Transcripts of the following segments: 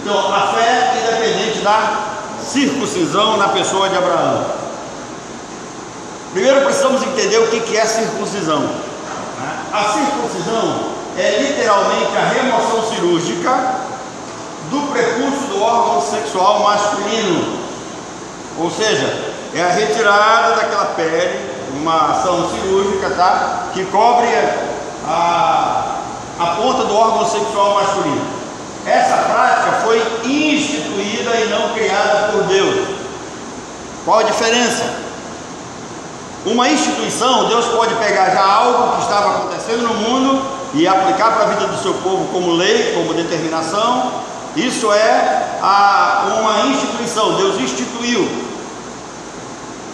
Então, a fé independente da circuncisão na pessoa de Abraão. Primeiro precisamos entender o que é circuncisão. A circuncisão é literalmente a remoção cirúrgica do prepúcio do órgão sexual masculino, ou seja, é a retirada daquela pele, uma ação cirúrgica, tá? Que cobre a ponta do órgão sexual masculino. Essa prática foi instituída e não criada por Deus. Qual a diferença? Uma instituição, Deus pode pegar já algo que estava acontecendo no mundo e aplicar para a vida do seu povo como lei, como determinação. Isso é uma instituição, Deus instituiu,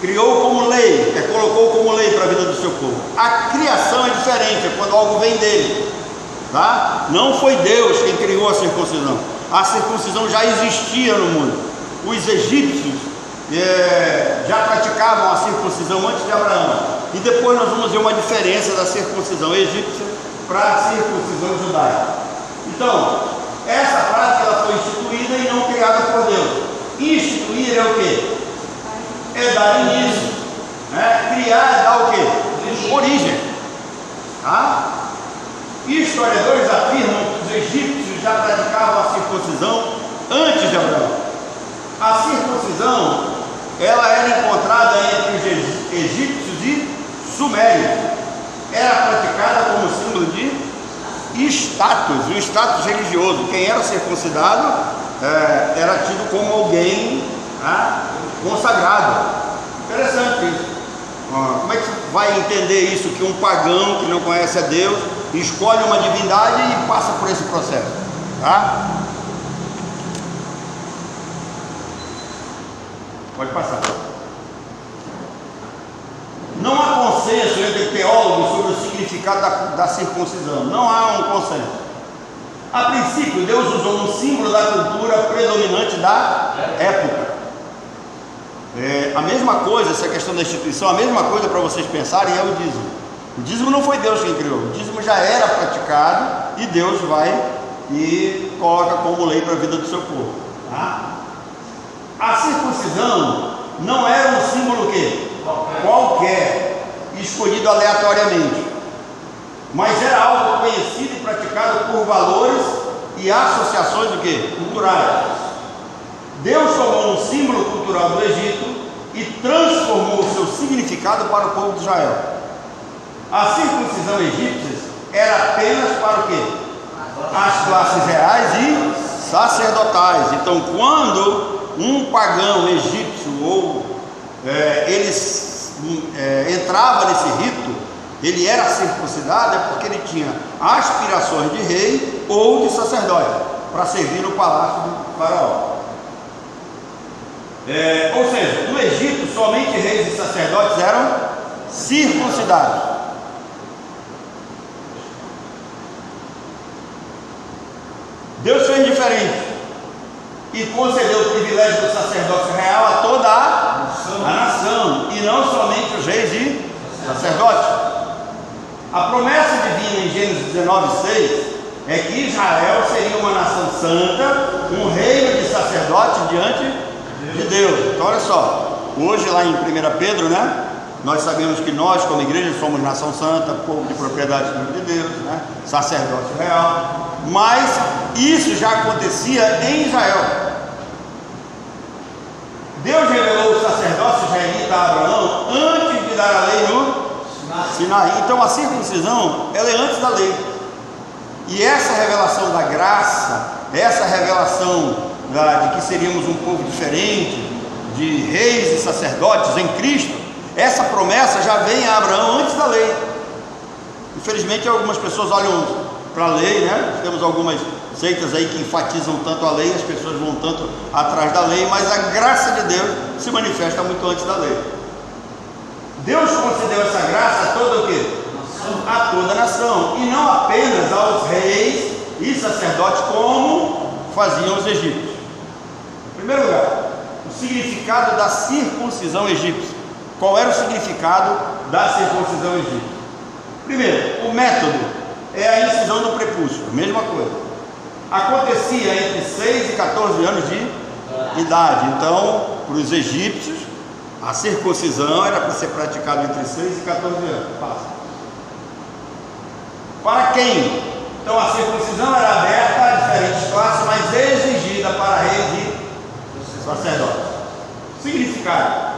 criou como lei, colocou como lei para a vida do seu povo. A criação é diferente, é quando algo vem dele, tá? Não foi Deus quem criou a circuncisão já existia no mundo. Os egípcios já praticavam a circuncisão antes de Abraão, e depois nós vamos ver uma diferença da circuncisão egípcia para a circuncisão judaica. Então, essa prática ela foi instituída e não criada por Deus. Instituir é o que? É dar início, né? Criar é dar o que? Origem, tá? Historiadores afirmam que os egípcios já praticavam a circuncisão antes de Abraão. A circuncisão ela era encontrada entre os egípcios e sumérios. Era praticada como símbolo de status, um status religioso. Quem era circuncidado era tido como alguém consagrado. Interessante isso. Como é que você vai entender isso? Que um pagão que não conhece a Deus escolhe uma divindade e passa por esse processo, tá? Pode passar. Não há consenso entre teólogos sobre o significado da circuncisão. Não há um consenso. A princípio, Deus usou um símbolo da cultura predominante da época. A mesma coisa, essa questão da instituição, a mesma coisa para vocês pensarem é o dízimo. O dízimo não foi Deus quem criou, o dízimo já era praticado e Deus vai e coloca como lei para a vida do seu povo, tá? A circuncisão não era um símbolo que qualquer, escolhido aleatoriamente, mas era algo conhecido e praticado por valores e associações do que? Culturais. Deus tomou um símbolo cultural do Egito e transformou o seu significado para o povo de Israel. A circuncisão egípcia era apenas para o quê? As classes reais e sacerdotais. Então, quando um pagão egípcio ou entrava nesse rito, ele era circuncidado porque ele tinha aspirações de rei ou de sacerdote para servir no palácio do faraó. Ou seja, no Egito somente reis e sacerdotes eram circuncidados. Deus fez diferente e concedeu o privilégio do sacerdócio real a toda a nação, e não somente os reis e sacerdotes. A promessa divina em Gênesis 19:6 é que Israel seria uma nação santa, um reino de sacerdotes diante de Deus. Então olha só, hoje lá em 1 Pedro, né, nós sabemos que nós como igreja somos nação santa, povo de propriedade de Deus, né, sacerdócio real, mas isso já acontecia em Israel. Deus revelou o sacerdócio israelita a Abraão antes de dar a lei no Sinai. Então a circuncisão ela é antes da lei, e essa revelação da graça, essa revelação de que seríamos um povo diferente, de reis e sacerdotes em Cristo, essa promessa já vem a Abraão antes da lei. Infelizmente algumas pessoas olham para a lei, né? Temos algumas seitas aí que enfatizam tanto a lei, as pessoas vão tanto atrás da lei, mas a graça de Deus se manifesta muito antes da lei. Deus concedeu essa graça a toda o quê? A toda a nação, e não apenas aos reis e sacerdotes como faziam os egípcios. Em primeiro lugar, o significado da circuncisão egípcia. Qual era o significado da circuncisão egípcia? Primeiro, o método é a incisão do prepúcio, a mesma coisa. acontecia entre 6 e 14 anos de idade. Então, para os egípcios, a circuncisão era para ser praticada entre 6 e 14 anos. Passa. Para quem? Então a circuncisão era aberta a diferentes classes, mas exigida para reis e sacerdotes. Significado: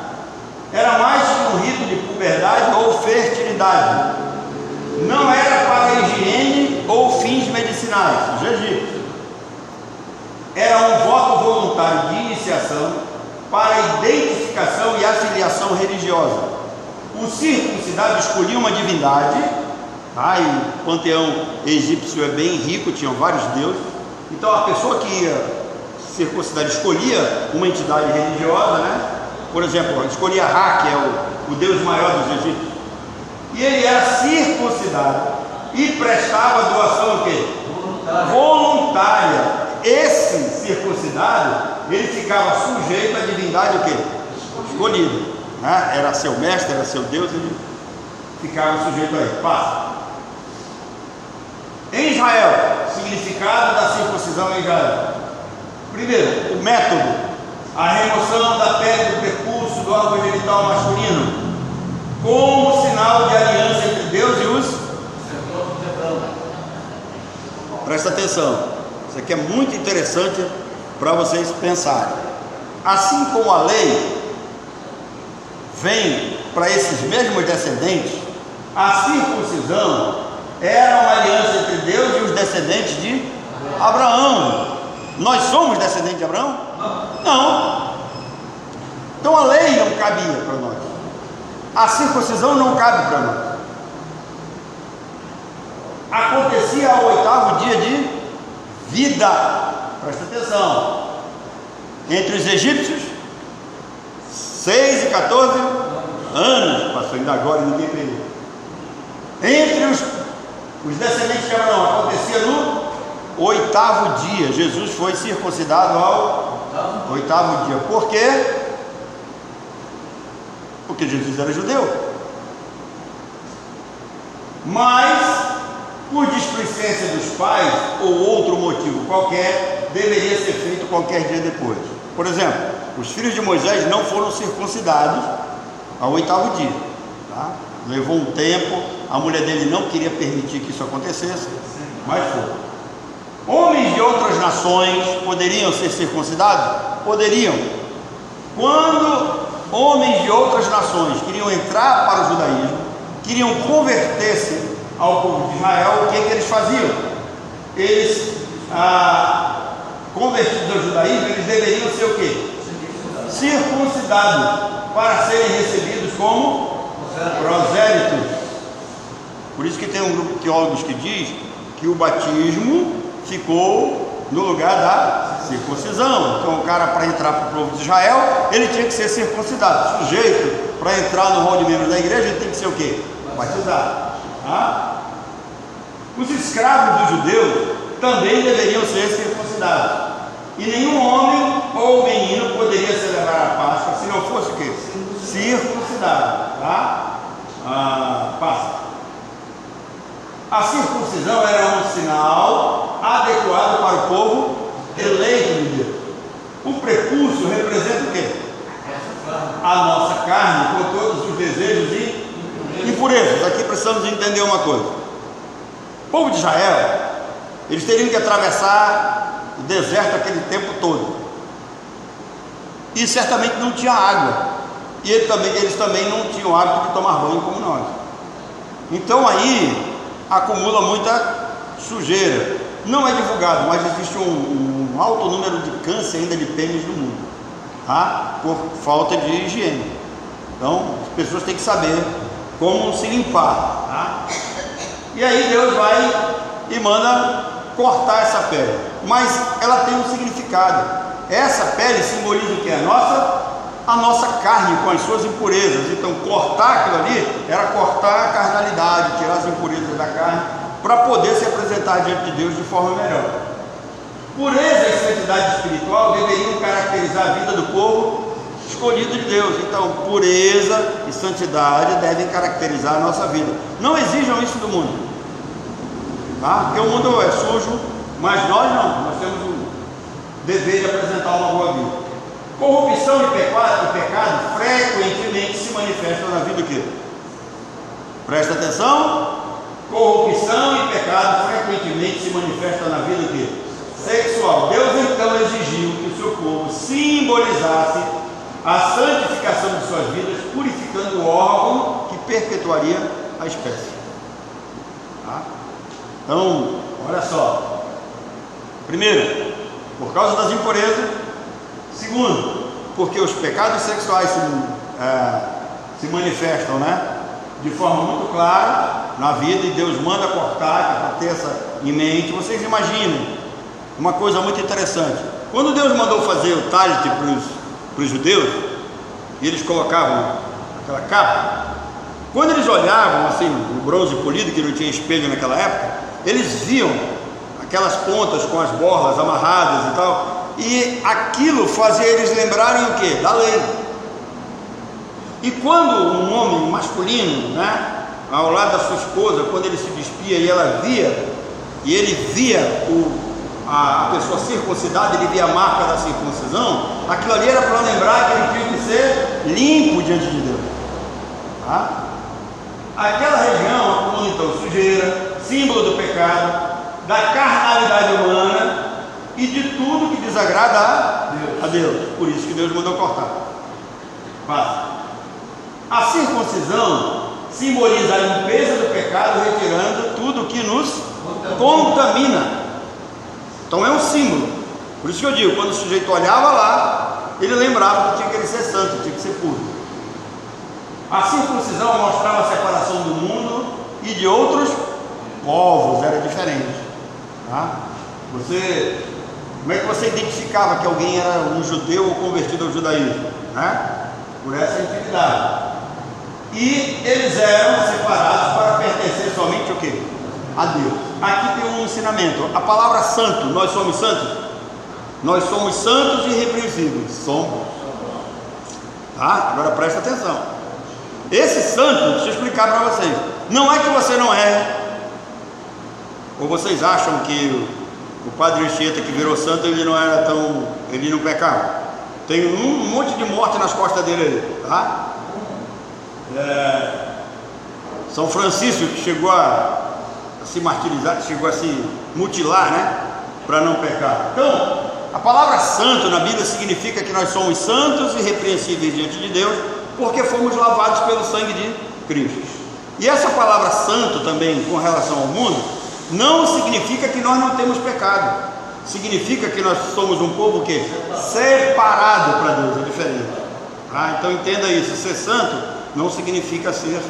era mais que um rito de puberdade ou fertilidade. Não era para higiene ou fins medicinais. Os egípcios. Era um voto voluntário de iniciação para identificação e afiliação religiosa. O circuncidado escolhia uma divindade. E o panteão egípcio é bem rico, tinham vários deuses. Então a pessoa que ia circuncidar escolhia uma entidade religiosa, né? Por exemplo, escolhia Ra, que é o deus maior dos egípcios, e ele era circuncidado e prestava doação o quê? Voluntária. Esse circuncidado, ele ficava sujeito à divindade o quê? Escolhida, né? Era seu mestre, era seu Deus, ele ficava sujeito a ele. Passa. Em Israel, significado da circuncisão em Israel. Primeiro, o método: a remoção da pele do prepúcio do órgão genital masculino, como sinal de aliança entre Deus e os. Presta atenção, isso aqui é muito interessante para vocês pensarem. Assim como a lei vem para esses mesmos descendentes, a circuncisão era uma aliança entre Deus e os descendentes de Abraão. Nós somos descendentes de Abraão? Não. Então a lei não cabia para nós. A circuncisão não cabe para nós. Acontecia ao 8º dia de vida. Presta atenção. Entre os egípcios, 6 e 14 anos. Passou ainda agora e ninguém pegou. Entre os descendentes de Abraão, acontecia no 8º dia. Jesus foi circuncidado ao 8º dia. Por quê? Porque Jesus era judeu. Mas, por displicência dos pais ou outro motivo qualquer, deveria ser feito qualquer dia depois. Por exemplo, os filhos de Moisés não foram circuncidados ao 8º dia, tá? Levou um tempo, a mulher dele não queria permitir que isso acontecesse, mas foi. Homens de outras nações poderiam ser circuncidados? Poderiam. Quando homens de outras nações queriam entrar para o judaísmo, queriam converter-se ao povo de Israel, o que eles faziam? Eles, convertidos ao judaísmo, eles deveriam ser o quê? Circuncidados, para serem recebidos como prosélitos. Por isso que tem um grupo de teólogos que diz que o batismo ficou no lugar da circuncisão. Então o cara, para entrar para o povo de Israel, ele tinha que ser circuncidado. O sujeito, para entrar no rol de membros da igreja, ele tem que ser o quê? Batizado. Os escravos dos judeus também deveriam ser circuncidados. E nenhum homem ou menino poderia celebrar a Páscoa se não fosse o quê? Circuncidado. Passa. A circuncisão era um sinal adequado para o povo eleito de Deus. O prepúcio representa o quê? A nossa carne, com todos os desejos e impurezas. Aqui precisamos entender uma coisa. O povo de Israel, eles teriam que atravessar o deserto aquele tempo todo, e certamente não tinha água, e eles também não tinham hábito de tomar banho como nós. Então aí acumula muita sujeira. Não é divulgado, mas existe um alto número de câncer ainda de pênis no mundo, por falta de higiene. Então as pessoas têm que saber como se limpar, E aí Deus vai e manda cortar essa pele, mas ela tem um significado. Essa pele simboliza o que? A nossa carne com as suas impurezas. Então cortar aquilo ali era cortar a carnalidade, tirar as impurezas da carne, para poder se apresentar diante de Deus de forma melhor. Pureza e santidade espiritual deveriam caracterizar a vida do povo escolhido de Deus. Então pureza e santidade devem caracterizar a nossa vida. Não exijam isso do mundo, porque o mundo é sujo, Mas nós não, nós temos o dever de apresentar uma boa vida. Corrupção e pecado frequentemente se manifestam na vida do quê? Presta atenção. Corrupção e pecado frequentemente se manifestam na vida do quê? Sexual. Deus então exigiu que o seu povo simbolizasse a santificação de suas vidas, purificando o órgão que perpetuaria a espécie. Tá? Então, olha só. Primeiro, por causa das impurezas. Segundo, porque os pecados sexuais se manifestam, né, de forma muito clara na vida, e Deus manda cortar, que é para ter essa em mente. Vocês imaginem uma coisa muito interessante. Quando Deus mandou fazer o talit para os judeus, e eles colocavam aquela capa, quando eles olhavam assim no bronze polido, que não tinha espelho naquela época, eles viam aquelas pontas com as borlas amarradas e tal, e aquilo fazia eles lembrarem o quê? Da lei. E quando um homem masculino, né, ao lado da sua esposa, quando ele se despia e ela via, e ele via a pessoa circuncidada, ele via a marca da circuncisão, aquilo ali era para lembrar que ele tinha que ser limpo diante de Deus. Tá? Aquela região acumula então sujeira, símbolo do pecado, da carnalidade humana e de tudo que desagrada a Deus. Por isso que Deus mandou cortar. Passa. A circuncisão simboliza a limpeza do pecado, retirando tudo que nos contamina. Então é um símbolo. Por isso que eu digo, quando o sujeito olhava lá, ele lembrava que tinha que ele ser santo, tinha que ser puro. A circuncisão mostrava a separação do mundo e de outros povos, era diferente. Tá? Como é que você identificava que alguém era um judeu ou convertido ao judaísmo? Né? Por essa intimidade. E eles eram separados para pertencer somente o quê? A Deus. Aqui tem um ensinamento. A palavra santo, nós somos santos? Nós somos santos e irrepreensíveis. Somos. Tá? Agora presta atenção. Esse santo, deixa eu explicar para vocês. Não é que você não é. Ou vocês acham que o padre Anchieta que virou santo, ele não era tão. Ele não pecava? Tem um monte de morte nas costas dele ali. Tá? São Francisco, que chegou a se martirizar, chegou a se mutilar, né, para não pecar. Então, a palavra santo na Bíblia significa que nós somos santos e irrepreensíveis diante de Deus, porque fomos lavados pelo sangue de Cristo. E essa palavra santo também, com relação ao mundo, não significa que nós não temos pecado. Significa que nós somos um povo que separado para Deus, é diferente. Tá? Então entenda isso. Ser santo não significa ser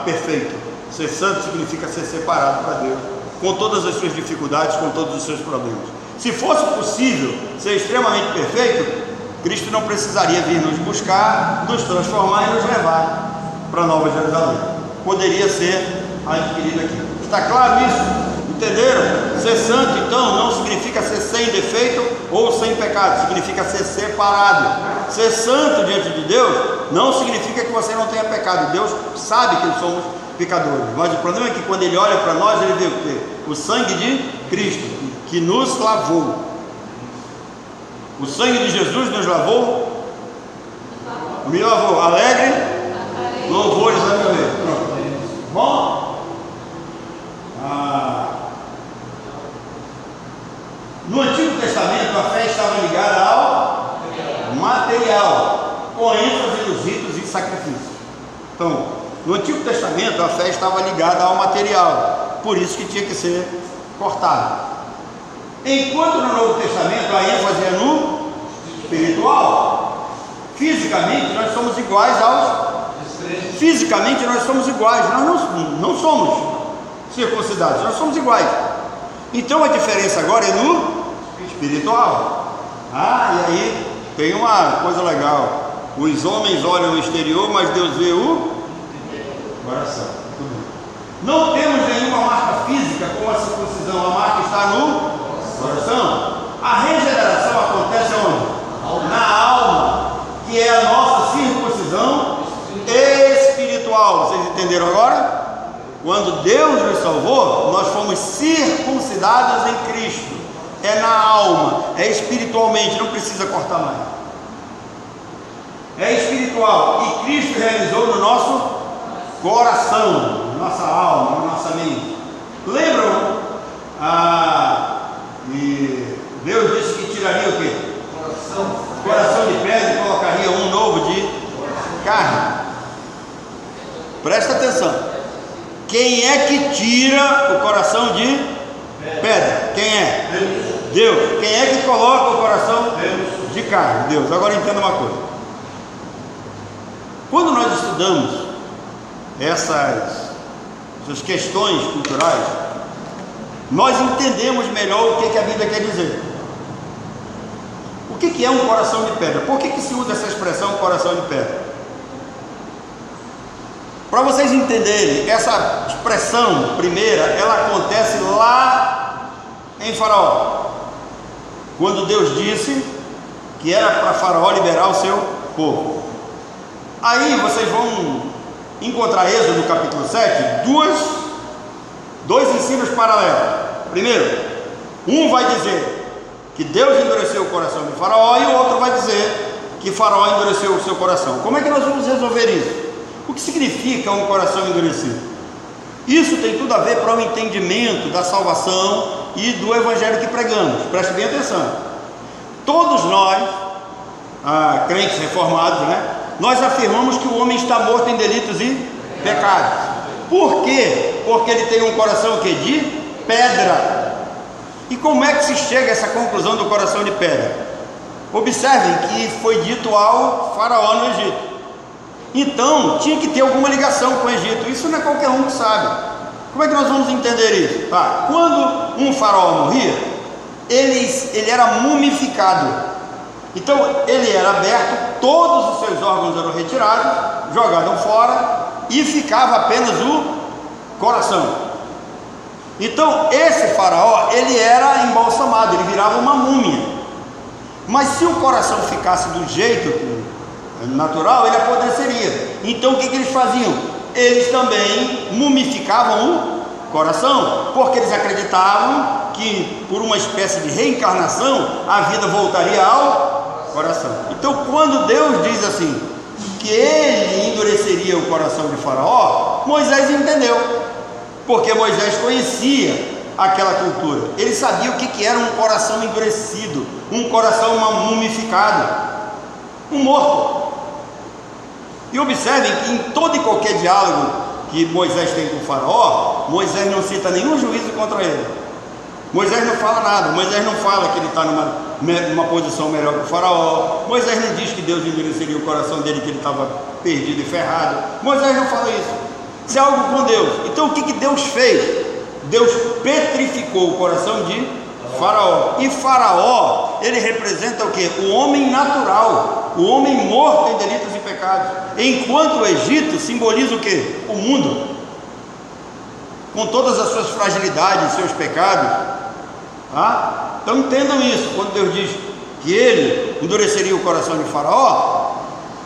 perfeito. Ser santo significa ser separado para Deus, com todas as suas dificuldades, com todos os seus problemas. Se fosse possível ser extremamente perfeito, Cristo não precisaria vir nos buscar, nos transformar e nos levar para Nova Jerusalém. Poderia ser adquirido aqui. Está claro isso? Entenderam? Ser santo, então, não significa ser sem defeito ou sem pecado, significa ser separado. Ser santo diante de Deus não significa que você não tenha pecado. Deus sabe que somos pecadores, mas o problema é que quando Ele olha para nós, Ele vê o quê? O sangue de Cristo, que nos lavou. O sangue de Jesus nos lavou? Me lavou. Alegre? Louvores a meu Deus. Pronto. Bom? No Antigo Testamento, a fé estava ligada ao material, com ênfase nos ritos e sacrifícios. Então, no Antigo Testamento, a fé estava ligada ao material, por isso que tinha que ser cortada. Enquanto no Novo Testamento, a ênfase é no espiritual. Fisicamente, nós somos iguais aos... Fisicamente, nós somos iguais. Nós não somos circuncidados, nós somos iguais. Então, a diferença agora é no espiritual. E aí tem uma coisa legal. Os homens olham o exterior, mas Deus vê o coração. Não temos nenhuma marca física como a circuncisão. A marca está no coração. A regeneração acontece onde? Na alma, que é a nossa circuncisão espiritual. Vocês entenderam agora? Quando Deus nos salvou, nós fomos circuncidados em Cristo. É na alma, é espiritualmente, não precisa cortar mais. É espiritual, e Cristo realizou no nosso coração, na nossa alma, na nossa mente. Lembram? E Deus disse que tiraria o quê? Coração de pedra e colocaria um novo de carne. Presta atenção. Quem é que tira o coração de pedra? Quem é? Deus. Quem é que coloca o coração de carne? Deus. Agora entenda uma coisa. Quando nós estudamos essas questões culturais, nós entendemos melhor o que a Bíblia quer dizer. O que é um coração de pedra? Por que se usa essa expressão coração de pedra? Para vocês entenderem, essa expressão primeira, ela acontece lá em Faraó, quando Deus disse que era para Faraó liberar o seu povo. Aí vocês vão encontrar Êxodo no capítulo 7, dois ensinos paralelos. Primeiro, um vai dizer que Deus endureceu o coração de Faraó, e o outro vai dizer que Faraó endureceu o seu coração. Como é que nós vamos resolver isso? O que significa um coração endurecido? Isso tem tudo a ver para o entendimento da salvação e do evangelho que pregamos. Preste bem atenção. Todos nós, crentes reformados, nós afirmamos que o homem está morto em delitos e pecados. Por quê? Porque ele tem um coração de pedra. E como é que se chega a essa conclusão do coração de pedra? Observem que foi dito ao Faraó no Egito. Então, tinha que ter alguma ligação com o Egito. Isso não é qualquer um que sabe. Como é que nós vamos entender isso? Quando um faraó morria, ele era mumificado. Então, ele era aberto, todos os seus órgãos eram retirados, jogados fora, e ficava apenas o coração. Então, esse faraó, ele era embalsamado, ele virava uma múmia. Mas se o coração ficasse do jeito natural, ele apodreceria. Então o que eles faziam? Eles também mumificavam o coração, porque eles acreditavam que por uma espécie de reencarnação a vida voltaria ao coração. Então quando Deus diz assim que ele endureceria o coração de Faraó, Moisés entendeu, porque Moisés conhecia aquela cultura. Ele sabia o que era um coração endurecido, um coração mumificado, um morto. E observem que em todo e qualquer diálogo que Moisés tem com o Faraó, Moisés não cita nenhum juízo contra ele. Moisés não fala nada. Moisés não fala que ele está numa posição melhor que o Faraó. Moisés não diz que Deus endureceria o coração dele, que ele estava perdido e ferrado. Moisés não fala isso. Isso é algo com Deus. Então o que Deus fez? Deus petrificou o coração de Faraó. E Faraó, ele representa o quê? O homem natural, o homem morto em delitos e pecados. Enquanto o Egito simboliza o quê? O mundo, com todas as suas fragilidades, seus pecados. Então entendam isso. Quando Deus diz que ele endureceria o coração de Faraó,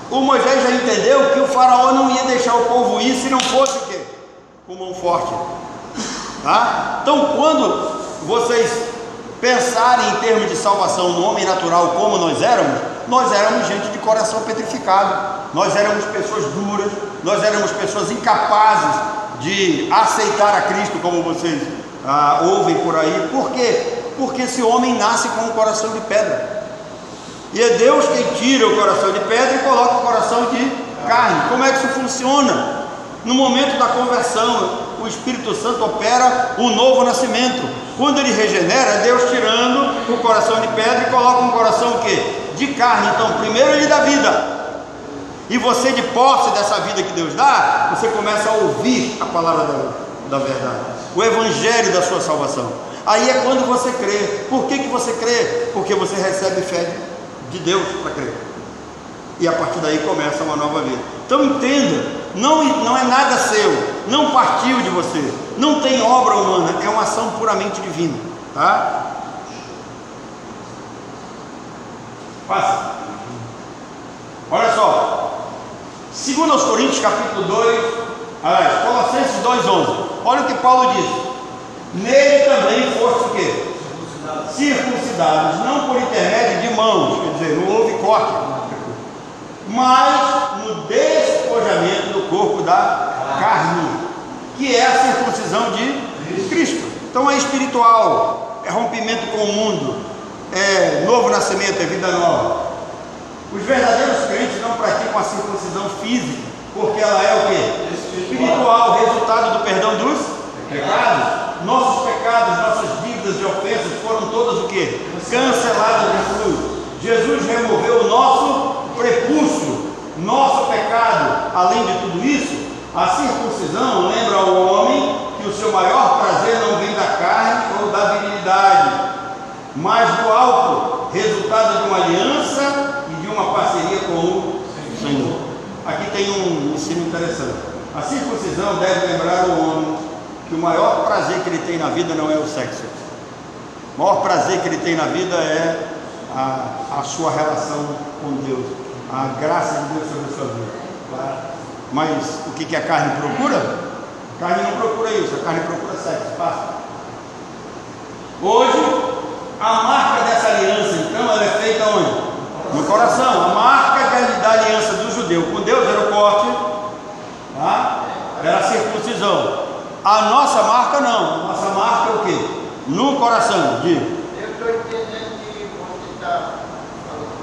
o Moisés já entendeu que o Faraó não ia deixar o povo ir se não fosse o quê? Com mão forte. Então quando vocês pensarem em termos de salvação no homem natural, como nós éramos gente de coração petrificado, nós éramos pessoas duras, nós éramos pessoas incapazes de aceitar a Cristo, como vocês ouvem por aí. Por quê? Porque esse homem nasce com um coração de pedra, e é Deus quem tira o coração de pedra e coloca o coração de carne. Como é que isso funciona? No momento da conversão, o Espírito Santo opera o novo nascimento. Quando ele regenera, é Deus tirando o coração de pedra e coloca um coração o quê? De carne. Então primeiro ele dá vida, e você, de posse dessa vida que Deus dá, você começa a ouvir a palavra da verdade, o evangelho da sua salvação. Aí é quando você crê. Por que você crê? Porque você recebe fé de Deus para crer, e a partir daí começa uma nova vida. Então entenda, não é nada seu, não partiu de você, não tem obra humana, é uma ação puramente divina. Passa. Olha só, 2 Coríntios capítulo 2, Colossenses 2:11. Olha o que Paulo diz: nele também foste o quê? Circuncidados, não por intermédio de mãos, quer dizer, não houve corte, mas no despojamento do corpo da carne, que é a circuncisão de Cristo. Então é espiritual, é rompimento com o mundo, é novo nascimento, é vida nova. Os verdadeiros crentes não praticam a circuncisão física, porque ela é o quê? Espiritual, resultado do perdão dos pecados. Nossos pecados, nossas dívidas e ofensas foram todas o quê? Canceladas na cruz. Jesus removeu o nosso prepúcio, nosso pecado. Além de tudo isso, a circuncisão lembra ao homem que o seu maior prazer não vem da carne ou da virilidade, mas do alto, resultado de uma aliança e de uma parceria com o Senhor. Aqui tem um ensino interessante. A circuncisão deve lembrar o homem que o maior prazer que ele tem na vida não é o sexo. O maior prazer que ele tem na vida é a sua relação com Deus, a graça de Deus sobre a sua vida. Mas o que a carne procura? A carne não procura isso, a carne procura sexo, passa. Hoje, a marca dessa aliança, então, ela é feita onde? No coração. A marca da aliança do judeu com Deus era o corte, tá? Era a circuncisão. A nossa marca não, a nossa marca é o quê? No coração. Eu estou entendendo que você está falando,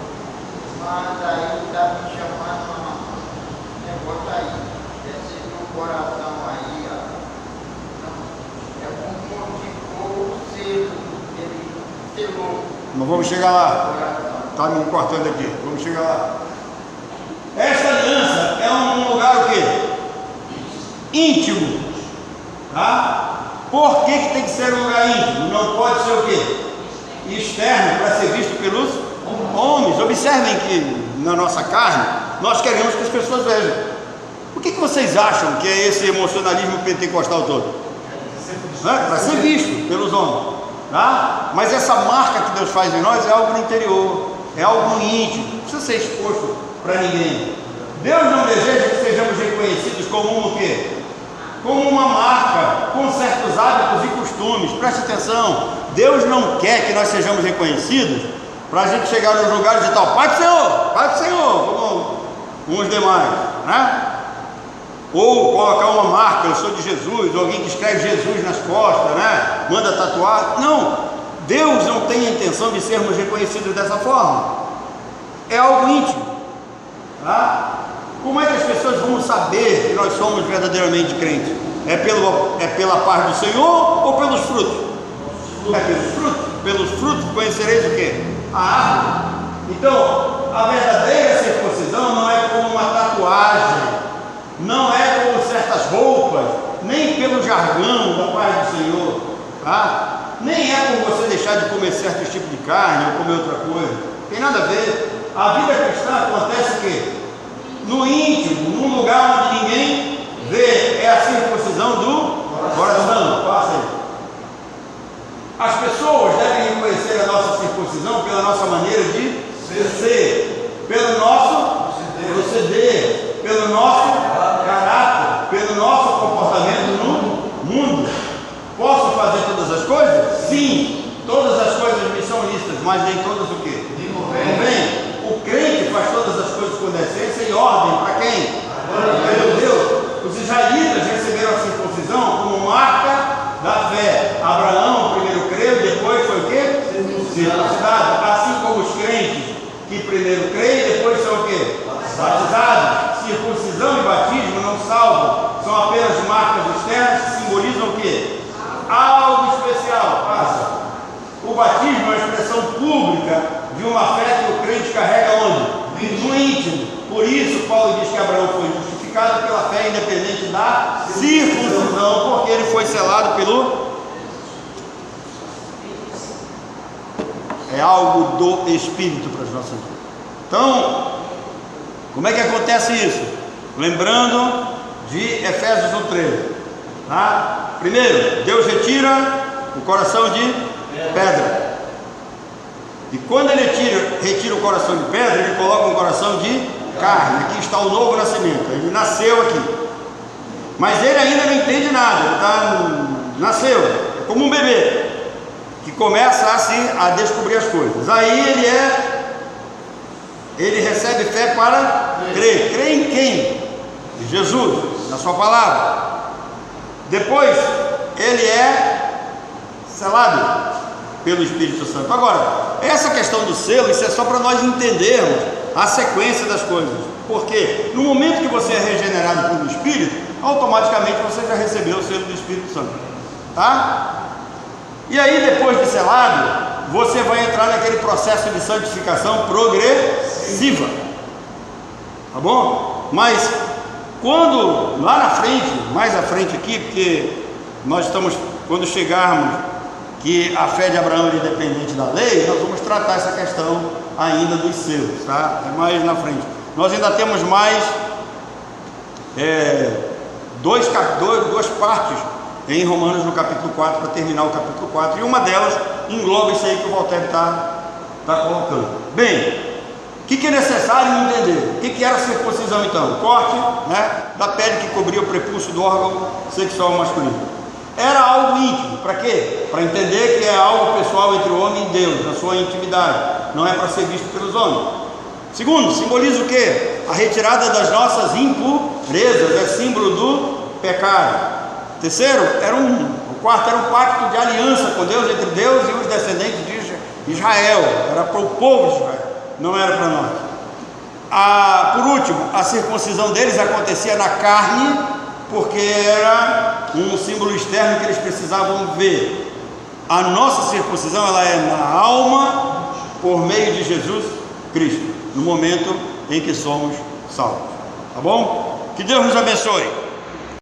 mas aí está me chamando um negócio aí, desce do coração aí, ó. É como o selo, ele selou. Mas vamos chegar lá, está me cortando aqui, vamos chegar lá. Esta aliança é um lugar o quê? Íntimo. Tá? Por que tem que ser um lugar íntimo? Não pode ser o quê? Externo, para ser visto pelos homens. Observem que na nossa carne nós queremos que as pessoas vejam. O que vocês acham que é esse emocionalismo pentecostal todo? Para ser visto pelos homens, tá? Mas essa marca que Deus faz em nós é algo no interior, é algo íntimo, não precisa ser exposto para ninguém. Deus não deseja que sejamos reconhecidos como o quê? Como uma marca, com certos hábitos e costumes. Preste atenção, Deus não quer que nós sejamos reconhecidos para a gente chegar nos lugares e tal, Pai do Senhor, como uns demais, né? Ou colocar uma marca, eu sou de Jesus, ou alguém que escreve Jesus nas costas, né? Manda tatuar. Não, Deus não tem a intenção de sermos reconhecidos dessa forma. É algo íntimo, tá? Como é que as pessoas vão saber que nós somos verdadeiramente crentes? É pela paz do Senhor ou pelos frutos? É pelos frutos. Pelos frutos conhecereis o quê? A árvore. Então, a verdadeira circuncisão não é como uma tatuagem, não é como certas roupas, nem pelo jargão da paz do Senhor, tá? Nem é por você deixar de comer certo tipo de carne ou comer outra coisa. Tem nada a ver. A vida cristã acontece o quê? No íntimo, num lugar onde ninguém vê. É a circuncisão do coração. Passa aí. As pessoas devem reconhecer a nossa circuncisão pela nossa maneira de ser, pelo nosso proceder, pelo nosso caráter, pelo nosso comportamento no mundo. Posso fazer todas as coisas? Sim, todas as coisas me são lícitas, mas nem todas o quê? Convém. O crente faz todas as coisas com decência e ordem. Para quem? Meu Deus. Os israelitas receberam a circuncisão como marca da fé. Abraão primeiro creu, depois foi o quê? Circuncidado. Assim como os crentes que primeiro creem e depois são o quê? Batizados. Circuncisão e batismo não salvam, são apenas marcas externas que simbolizam o quê? Algo especial. Passa. O batismo é uma expressão pública de uma fé que o crente carrega onde? No íntimo. Por isso Paulo diz que Abraão foi justificado pela fé independente da circuncisão, porque ele foi selado pelo... É algo do Espírito para as nossas vidas. Então, como é que acontece isso? Lembrando de Efésios 1:13, tá? Primeiro, Deus retira o coração de pedra. E quando ele retira o coração de pedra, ele coloca um coração de carne. Aqui está o novo nascimento. Ele nasceu aqui. mas ele ainda não entende nada, ele nasceu, é como um bebê, que começa a descobrir as coisas. Aí ele recebe fé para crer. Crer em quem? Em Jesus, na sua palavra. Depois ele é selado pelo Espírito Santo. Agora, essa questão do selo, isso é só para nós entendermos a sequência das coisas. Porque no momento que você é regenerado pelo Espírito, automaticamente você já recebeu o selo do Espírito Santo, tá? E aí, depois de selado, você vai entrar naquele processo de santificação progressiva, tá bom? Mas quando lá na frente, mais à frente aqui, porque nós estamos, quando chegarmos que a fé de Abraão é independente da lei, nós vamos tratar essa questão ainda dos selos, tá? É mais na frente. Nós ainda temos mais duas partes em Romanos no capítulo 4, para terminar o capítulo 4, e uma delas engloba isso aí que o Walter está colocando. Bem, o que é necessário entender? O que era a circuncisão então? Corte, né, da pele que cobria o prepúcio do órgão sexual masculino. Era algo íntimo, para quê? Para entender que é algo pessoal entre o homem e Deus, na sua intimidade, não é para ser visto pelos homens. Segundo, simboliza o quê? A retirada das nossas impurezas, é símbolo do pecado. Terceiro, o quarto era um pacto de aliança com Deus, entre Deus e os descendentes de Israel, era para o povo de Israel, não era para nós. Por último, a circuncisão deles acontecia na carne, porque era um símbolo externo que eles precisavam ver. A nossa circuncisão, ela é na alma, por meio de Jesus Cristo, no momento em que somos salvos, tá bom? Que Deus nos abençoe.